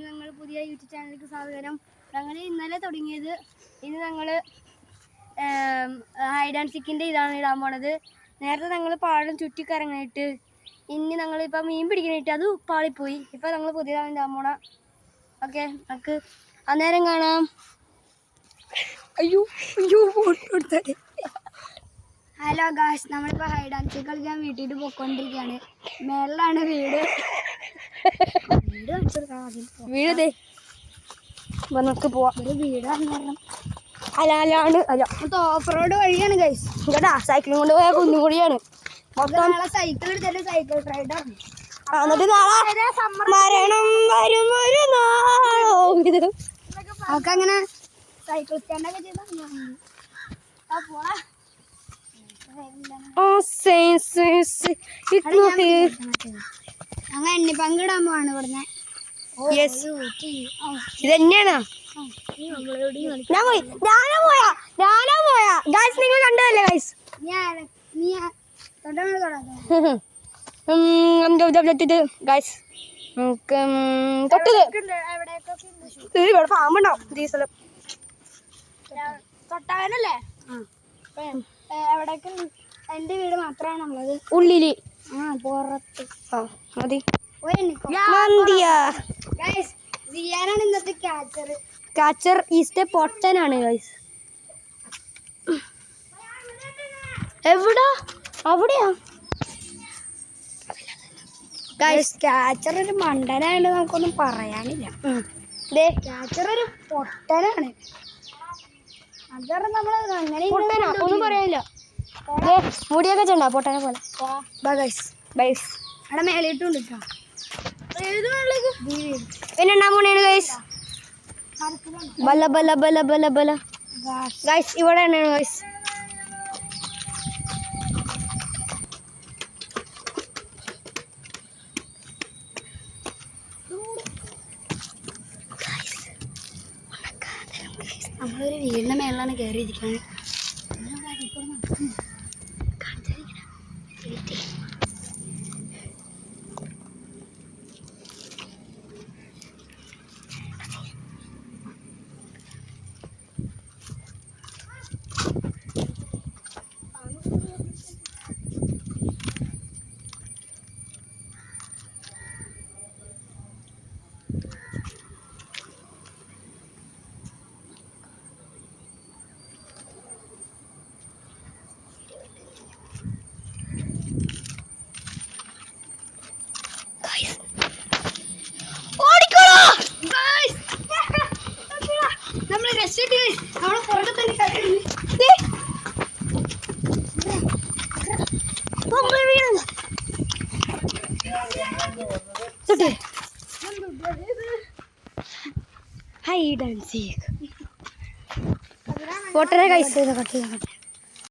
ഞങ്ങൾ പുതിയ യൂട്യൂബ് ചാനലിലേക്ക് സ്വാഗതം. ഞങ്ങൾ ഇന്നലെ തുടങ്ങിയത്. ഇന്ന് ഞങ്ങൾ ഹൈഡ് ആൻഡ് സീക്കിൻ്റെ ഇതാണ് ഇടാൻ പോണത്. നേരത്തെ ഞങ്ങൾ പാടം ചുറ്റിക്കറങ്ങിയിട്ട് ഇനി ഞങ്ങളിപ്പോൾ മീൻ പിടിക്കാനായിട്ട് അത് പാളിപ്പോയി. ഇപ്പോൾ ഞങ്ങൾ പുതിയതാണ് ഇടാൻ പോണ. ഓക്കെ, നമുക്ക് അന്നേരം കാണാം. അയ്യോ അയ്യോ ഹലോ ഗായ്സ്, നമ്മളിപ്പോൾ ഹൈഡ് ആൻഡ് സീക്ക് കളിക്കാൻ വീട്ടിൽ പോയിക്കൊണ്ടിരിക്കുകയാണ്. മേളിലാണ് വീട്. വീട് നമുക്ക് പോവാം. വീടാന്ന് പറഞ്ഞു അലാണ് ഓഫ് റോഡ് വഴിയാണ് ഗൈസ്. കേട്ടാ, സൈക്കിളും കൊണ്ട് പോയാൽ കുന്നുകൂടിയാണ്. നാളെ സൈക്കിൾ എടുത്തിട്ട് സൈക്കിൾ റൈഡാണ്. എന്നിട്ട് നാളെ മരണം വരും ഒരു നാളോ ഇത് അവർക്ക് അങ്ങനെ സൈക്കിൾ സ്റ്റാൻഡൊക്കെ ചെയ്താ അങ്ങ് എണ്ണി പങ്കിടാൻ പോവാണ് ഇവിടുന്ന്. ഇത് തന്നെയാണോ? ഞാനോ പോയാ ഗൈസ്, നിങ്ങൾ കണ്ടതല്ലേ ഗൈസ്? ഗൈസ് നമുക്ക് തൊട്ടത് ഇവിടെ പാമ്പുണ്ടാവും. ഈ സ്ഥലം തൊട്ടാവനല്ലേ? എവിടെയൊക്കെ എന്റെ വീട് മാത്രമാണ് ഉള്ളത്. ഉള്ളില് പുറത്ത് മതി. സിയാനാണ് ഇന്നത്തെ ക്യാച്ചർ. കാച്ചർ ഈസ്റ്റ് പൊട്ടനാണ് ഗൈസ്. എവിടാ? അവിടെയാ ഗൈസ്. ക്യാച്ചർ ഒരു മണ്ടനായിട്ട് നമുക്കൊന്നും പറയാനില്ല. ക്യാച്ചർ ഒരു പൊട്ടനാണ്. അത് നമ്മൾ അങ്ങനെ ഒന്നും പറയാനില്ല. മുടിയൊക്കെ ചെണ്ടാ പൊട്ടനെ പോലെ. അവിടെ മേലിട്ടുണ്ട് പിന്നെ ഉണ്ടാൻ പോണേണ് ഗൈസ്. ബല ബല ബല ബല ബല ഗൈസ്, ഇവിടെ തന്നെയാണ് ഗൈസ്. നമ്മളൊരു വീടിന്റെ മേളിലാണ് കയറിയിരിക്കുന്നത്. ഹൈഡ് ആൻഡ് സീക്ക് പൊട്ടനെ ഗൈസ്.